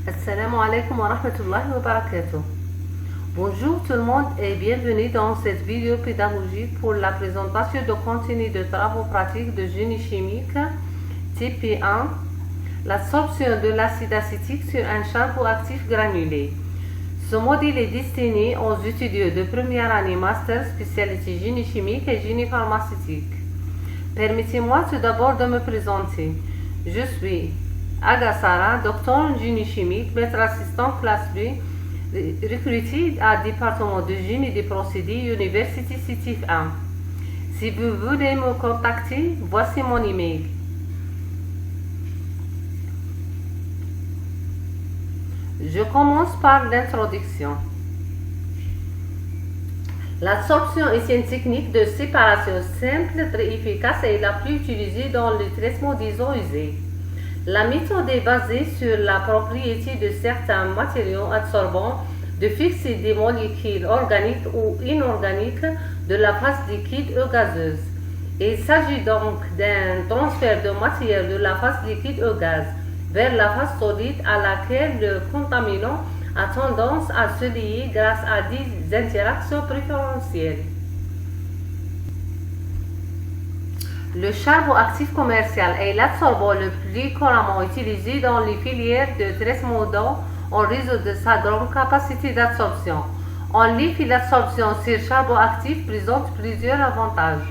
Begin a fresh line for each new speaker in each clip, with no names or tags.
Assalamu alaikum wa rahmatullahi wa barakatuh. Bonjour tout le monde et bienvenue dans cette vidéo pédagogique pour la présentation de contenu de travaux pratiques de génie chimique type 1, l'absorption de l'acide acétique sur un charbon actif granulé. Ce modèle est destiné aux étudiants de première année master spécialité génie chimique et génie pharmaceutique. Permettez-moi tout d'abord de me présenter. Je suis Aga Sara, docteur en génie chimique, maître assistant classe B, recruté à département de génie des procédés University City 1. Si vous voulez me contacter, voici mon email. Je commence par l'introduction. L'absorption est une technique de séparation simple, très efficace et la plus utilisée dans le traitement des eaux usées. La méthode est basée sur la propriété de certains matériaux absorbants de fixer des molécules organiques ou inorganiques de la phase liquide ou gazeuse. Il s'agit donc d'un transfert de matière de la phase liquide au gaz vers la phase solide à laquelle le contaminant a tendance à se lier grâce à des interactions préférentielles. Le charbon actif commercial est l'absorbant le plus couramment utilisé dans les filières de traitement d'eau en raison de sa grande capacité d'absorption. En effet, l'absorption sur charbon actif présente plusieurs avantages.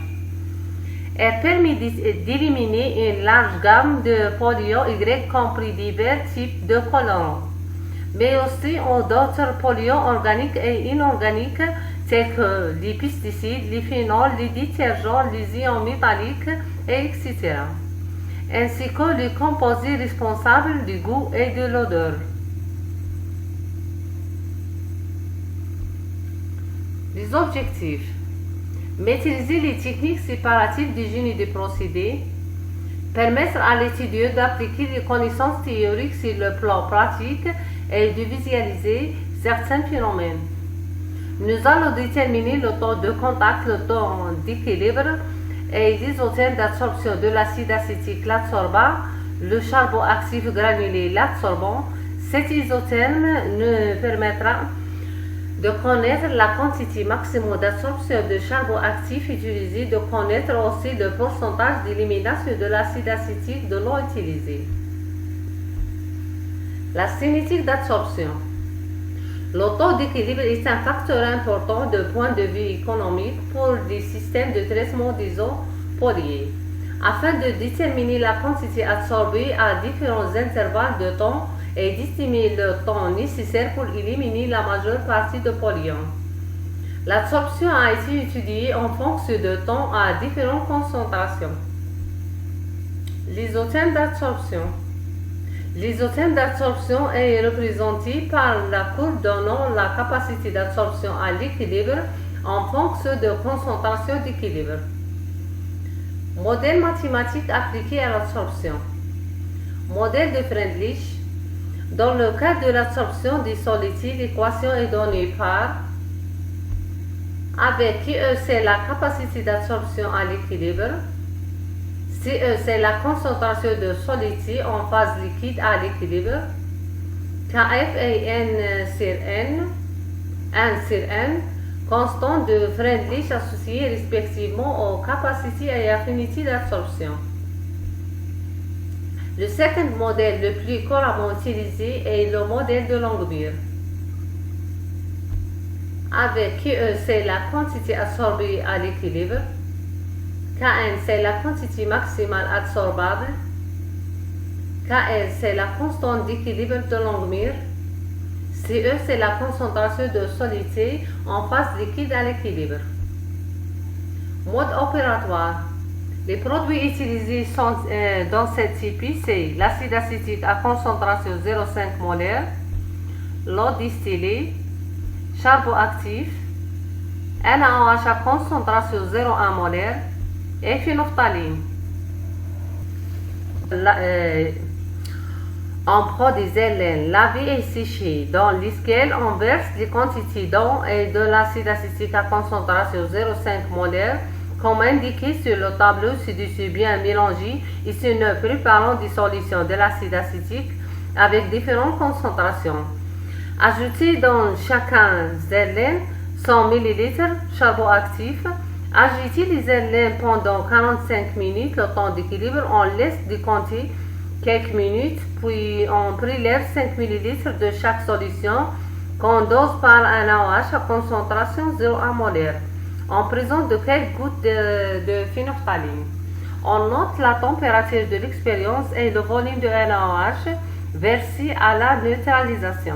Elle permet d'éliminer une large gamme de polluants y compris divers types de colorants, mais aussi d'autres polluants organiques et inorganiques tels que les pesticides, les phénols, les détergents, les ions métalliques, etc., ainsi que les composés responsables du goût et de l'odeur. Les objectifs: maîtriser les techniques séparatives du génie des procédés, permettre à l'étudiant d'appliquer les connaissances théoriques sur le plan pratique et de visualiser certains phénomènes. Nous allons déterminer le temps de contact, le temps d'équilibre et les isothermes d'absorption de l'acide acétique, l'adsorbant, le charbon actif granulé, l'adsorbant. Cet isotherme nous permettra de connaître la quantité maximum d'absorption de charbon actif utilisé, de connaître aussi le pourcentage d'élimination de l'acide acétique de l'eau utilisée. La cinétique d'absorption. Le taux d'équilibre est un facteur important de point de vue économique pour les systèmes de traitement des eaux polluées. Afin de déterminer la quantité absorbée à différents intervalles de temps et d'estimer le temps nécessaire pour éliminer la majeure partie de polluants. L'absorption a été étudiée en fonction de temps à différentes concentrations. L'isotherme d'absorption. L'isotherme d'absorption est représenté par la courbe donnant la capacité d'absorption à l'équilibre en fonction de concentration d'équilibre. Modèle mathématique appliqué à l'absorption. Modèle de Freundlich. Dans le cas de l'absorption des solides, l'équation est donnée par avec QE, c'est la capacité d'absorption à l'équilibre. CE, c'est la concentration de solidité en phase liquide à l'équilibre. KF est N sur N, constant de Freundlich associé respectivement aux capacités et affinités d'absorption. Le second modèle le plus couramment utilisé est le modèle de Langmuir. Avec QE, c'est la quantité absorbée à l'équilibre. Kn, c'est la quantité maximale absorbable. Kl, c'est la constante d'équilibre de Langmuir. Ce, c'est la concentration de solidité en phase liquide à l'équilibre. Mode opératoire. Les produits utilisés sont, dans cette type, c'est l'acide acétique à concentration 0,5 molaire, l'eau distillée, charbon actif, NaOH à concentration 0,1 molaire, et phénophtaline. On prend des hélènes lavées et séchées dans lesquelles on verse les quantités d'eau et de l'acide acétique à concentration 0,5 molaire comme indiqué sur le tableau ci-dessus bien mélangé et se ne préparant des solutions de l'acide acétique avec différentes concentrations. Ajoutez dans chacun ZLN 100 ml charbon actif. Agitez les ZLN pendant 45 minutes, le temps d'équilibre. On laisse décanter quelques minutes, puis on prélève 5 ml de chaque solution qu'on dose par un AOH à concentration 0,1 molaire, en présence de quelques gouttes de phénophtaline. On note la température de l'expérience et le volume de NaOH versé à la neutralisation.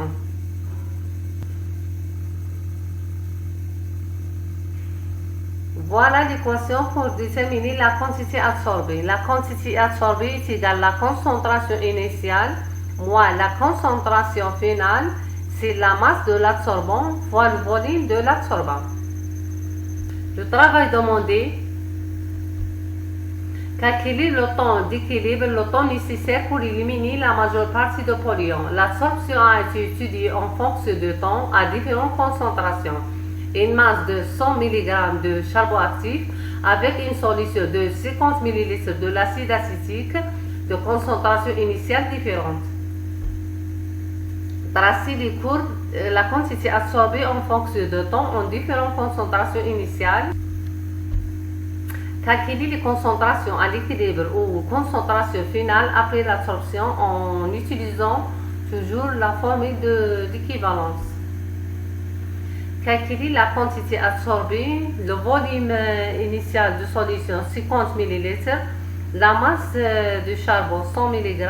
Voilà l'équation pour déterminer la quantité absorbée. La quantité absorbée est égale à la concentration initiale moins la concentration finale, c'est la masse de l'absorbant fois le volume de l'absorbant. Le travail demandé: calculer le temps d'équilibre, le temps nécessaire pour éliminer la majeure partie de polluants. L'absorption a été étudiée en fonction de temps à différentes concentrations. Une masse de 100 mg de charbon actif avec une solution de 50 ml de l'acide acétique de concentration initiale différente. Tracez les courbes, la quantité absorbée en fonction de temps en différentes concentrations initiales. Calculer les concentrations à l'équilibre ou concentration finale après l'absorption en utilisant toujours la formule d'équivalence. Calculer la quantité absorbée, le volume initial de solution 50 ml, la masse de charbon 100 mg.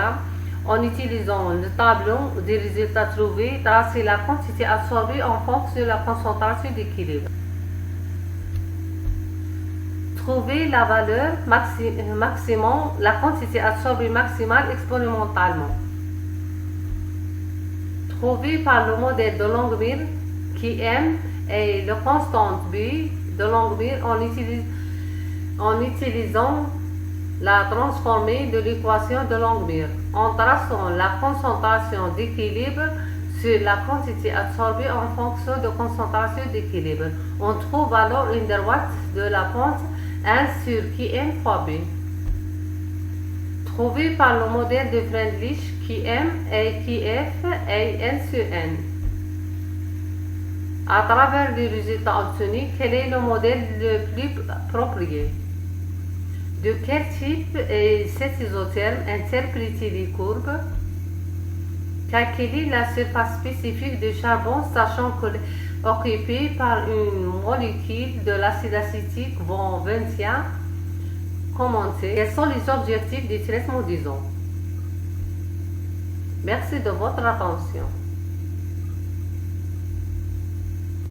En utilisant le tableau des résultats trouvés, tracer la quantité absorbée en fonction de la concentration d'équilibre. Trouver la valeur maximum, la quantité absorbée maximale expérimentalement. Trouver par le modèle de Langmuir qui M et le constante B de Langmuir en utilisant la transformée de l'équation de Langmuir. En traçant la concentration d'équilibre sur la quantité absorbée en fonction de concentration d'équilibre, on trouve alors une droite de la pente 1 sur Km fois B. Trouvé par le modèle de Freundlich, Km et Kf est N sur N. À travers les résultats obtenus, quel est le modèle le plus approprié? De quel type est cet isotherme? Interpréter les courbes. Calculer la surface spécifique du charbon, sachant qu'elle est occupée par une molécule de l'acide acétique von 21. Commenter. Quels sont les objectifs du traitement des eaux? Merci de votre attention.